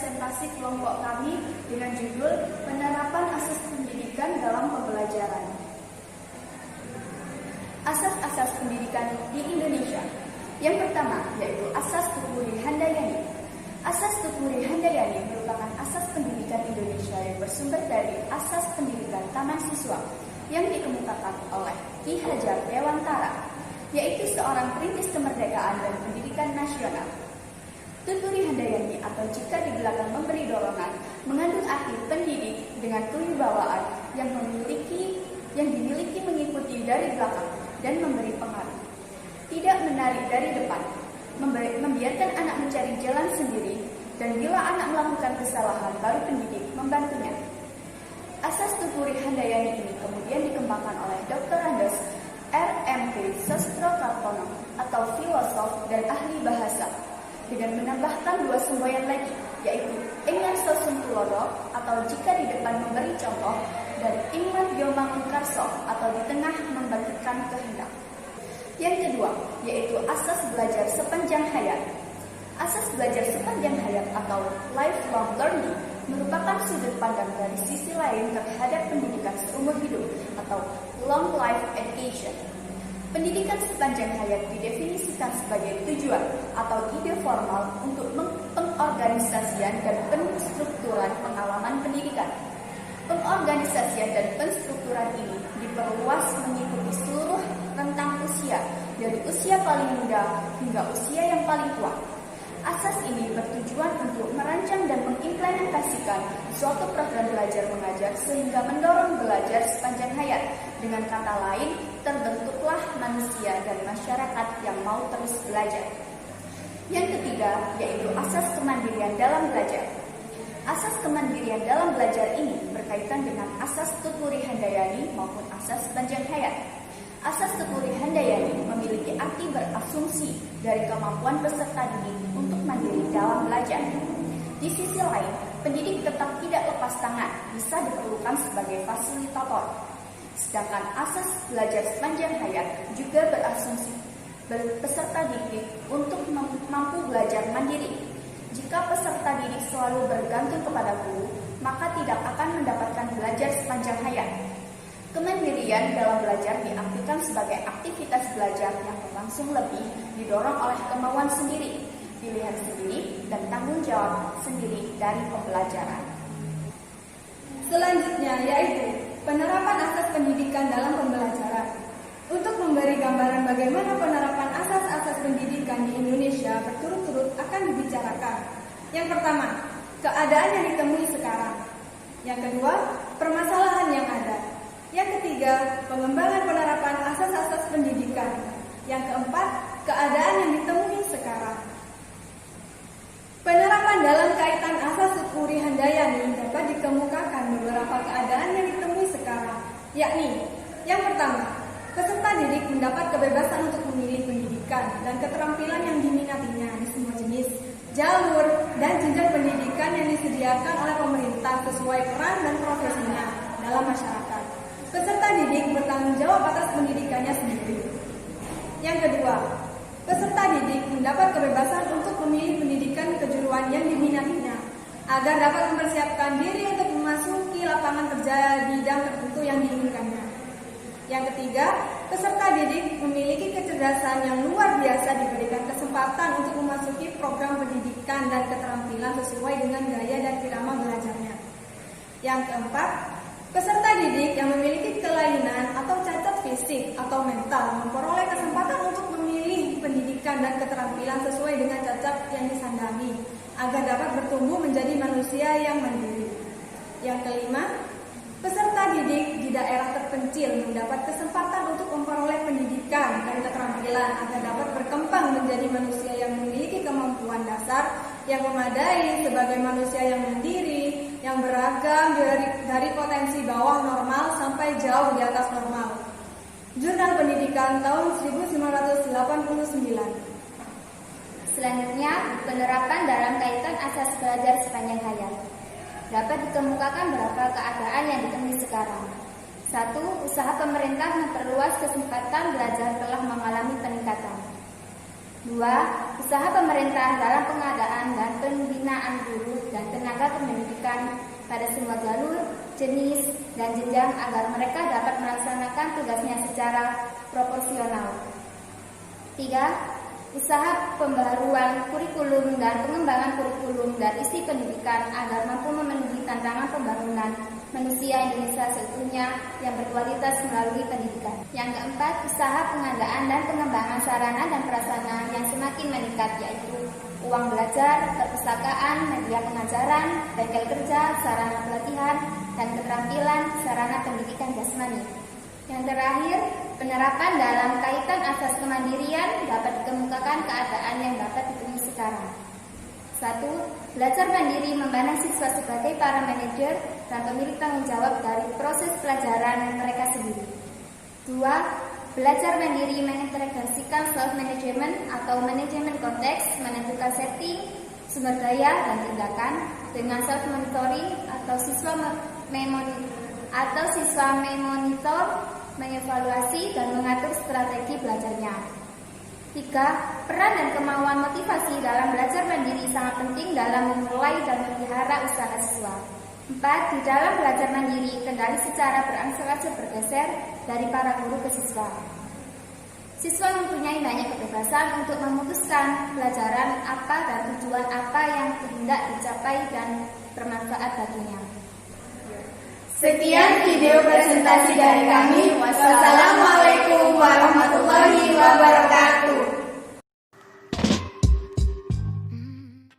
presentasi kelompok kami dengan judul Penerapan Asas Pendidikan dalam Pembelajaran. Asas-asas pendidikan di Indonesia. Yang pertama yaitu Asas Tuturi Handayani. Asas Tuturi Handayani merupakan asas pendidikan Indonesia yang bersumber dari Asas Pendidikan Taman Siswa yang dikemukakan oleh Ki Hajar Dewantara, yaitu seorang perintis kemerdekaan dan pendidikan nasional. Tuturi Handayani atau jika di belakang memberi dorongan mengandung arti pendidik dengan kewibawaan yang dimiliki mengikuti dari belakang dan memberi pengaruh. Tidak menarik dari depan, membiarkan anak mencari jalan sendiri, dan bila anak melakukan kesalahan baru pendidik membantunya. Asas Tuturi Handayani ini kemudian dikembangkan oleh Dr. Andes R.M.P. Sostrokartono atau filosof dan ahli bahasa dengan menambahkan dua semboyan lagi, yaitu Ingat Sosuntulodo atau jika di depan memberi contoh, dan Ingat Yomangunkarso atau di tengah membagikan kehendak. Yang kedua, yaitu Asas Belajar Sepanjang Hayat. Asas belajar sepanjang hayat atau lifelong learning merupakan sudut pandang dari sisi lain terhadap pendidikan seumur hidup atau long life education. Pendidikan sepanjang hayat didefinisikan sebagai tujuan atau ide formal untuk pengorganisasian dan penstrukturan pengalaman pendidikan. Pengorganisasian dan penstrukturan ini diperluas mengikuti seluruh rentang usia, dari usia paling muda hingga usia yang paling tua. Asas ini bertujuan untuk merancang dan mengimplementasikan suatu program belajar mengajar sehingga mendorong belajar sepanjang hayat. Dengan kata lain, terbentuklah manusia dan masyarakat yang mau terus belajar. Yang ketiga, yaitu asas kemandirian dalam belajar. Asas kemandirian dalam belajar ini berkaitan dengan asas Tuturi Handayani maupun asas sepanjang hayat. Asas Tuturi Handayani memiliki arti berasumsi dari kemampuan peserta didik untuk mandiri dalam belajar. Di sisi lain, pendidik tetap tidak lepas tangan, bisa diperlukan sebagai fasilitator. Sedangkan asas belajar sepanjang hayat juga berasumsi peserta didik untuk mampu belajar mandiri. Jika peserta didik selalu bergantung kepada guru, maka tidak akan mendapatkan belajar sepanjang hayat. Kemandirian dalam belajar diartikan sebagai aktivitas belajar yang berlangsung lebih didorong oleh kemauan sendiri, pilihan sendiri, dan tanggung jawab sendiri dari pembelajaran. Selanjutnya yaitu penerapan asas pendidikan dalam pembelajaran. Untuk memberi gambaran bagaimana penerapan asas-asas pendidikan di Indonesia berturut-turut akan dibicarakan. Yang pertama, keadaan yang ditemui sekarang. Yang kedua, permasalahan yang ada. Yang ketiga, pengembangan penerapan asas-asas pendidikan. Yang keempat, keadaan yang ditemui sekarang. Penerapan dalam kaitan asas Tuturi Handayani dapat dikemukakan beberapa keadaan yang ditemui sekarang, yakni yang pertama, peserta didik mendapat kebebasan untuk memilih pendidikan dan keterampilan yang diminatinya di semua jenis, jalur, dan jenjang pendidikan yang disediakan oleh pemerintah sesuai peran dan profesinya dalam masyarakat. Peserta didik bertanggung jawab atas pendidikannya sendiri. Yang kedua, peserta didik mendapat kebebasan untuk memilih pendidikan kejuruan yang diminatinya agar dapat mempersiapkan diri untuk memasuki lapangan kerja bidang tertentu yang diinginkannya. Yang ketiga, peserta didik memiliki kecerdasan yang luar biasa diberikan kesempatan untuk memasuki program pendidikan dan keterampilan sesuai dengan gaya dan irama belajarnya. Yang keempat, peserta didik yang memiliki kelainan atau cacat fisik atau mental memperoleh kesempatan untuk memilih pendidikan dan keterampilan sesuai dengan cacat yang disandang agar dapat bertumbuh menjadi manusia yang mandiri. Yang kelima, peserta didik di daerah terpencil mendapat kesempatan untuk memperoleh pendidikan dan keterampilan agar dapat berkembang menjadi manusia yang memiliki kemampuan dasar yang memadai sebagai manusia yang mandiri, yang beragam dari potensi bawah normal sampai jauh di atas normal. Jurnal Pendidikan tahun 1989. Selanjutnya, penerapan dalam kaitan asas belajar sepanjang hayat. Dapat dikemukakan beberapa keadaan yang ditemui sekarang. 1. Usaha pemerintah memperluas kesempatan belajar telah mengalami peningkatan. 2. Usaha pemerintah dalam pengadaan dan pembinaan guru dan tenaga tenaga pendidikan pada semua jalur, jenis, dan jenjang agar mereka dapat melaksanakan tugasnya secara proporsional. 3. Usaha pembaharuan kurikulum dan pengembangan kurikulum dan isi pendidikan agar mampu memenuhi tantangan pembangunan manusia Indonesia seutuhnya yang berkualitas melalui pendidikan. Yang keempat, usaha pengadaan dan pengembangan sarana dan prasarana yang semakin meningkat, yaitu uang belajar, perpustakaan, media pengajaran, bengkel kerja, sarana pelatihan, dan keterampilan sarana pendidikan jasmani. Yang terakhir, penerapan dalam kaitan asas kemandirian dapat dikemukakan keadaan yang dapat ditemui sekarang. 1. Belajar mandiri memandang siswa sebagai para manajer dan pemilik tanggung jawab dari proses pelajaran mereka sendiri. 2. Belajar mandiri mengintegrasikan self-management atau manajemen konteks, menentukan setting, sumber daya, dan tindakan dengan self-monitoring atau siswa memonitor, mengevaluasi, dan mengatur strategi belajarnya. 3. Peran dan kemauan motivasi dalam belajar mandiri sangat penting dalam memulai dan memelihara usaha siswa. 4. Di dalam belajar mandiri, kendali secara berangsur-angsur bergeser dari para guru ke siswa. Siswa mempunyai banyak kebebasan untuk memutuskan pelajaran apa dan tujuan apa yang hendak dicapai dan bermanfaat baginya. Sekian video presentasi dari kami. Wassalamualaikum warahmatullahi wabarakatuh.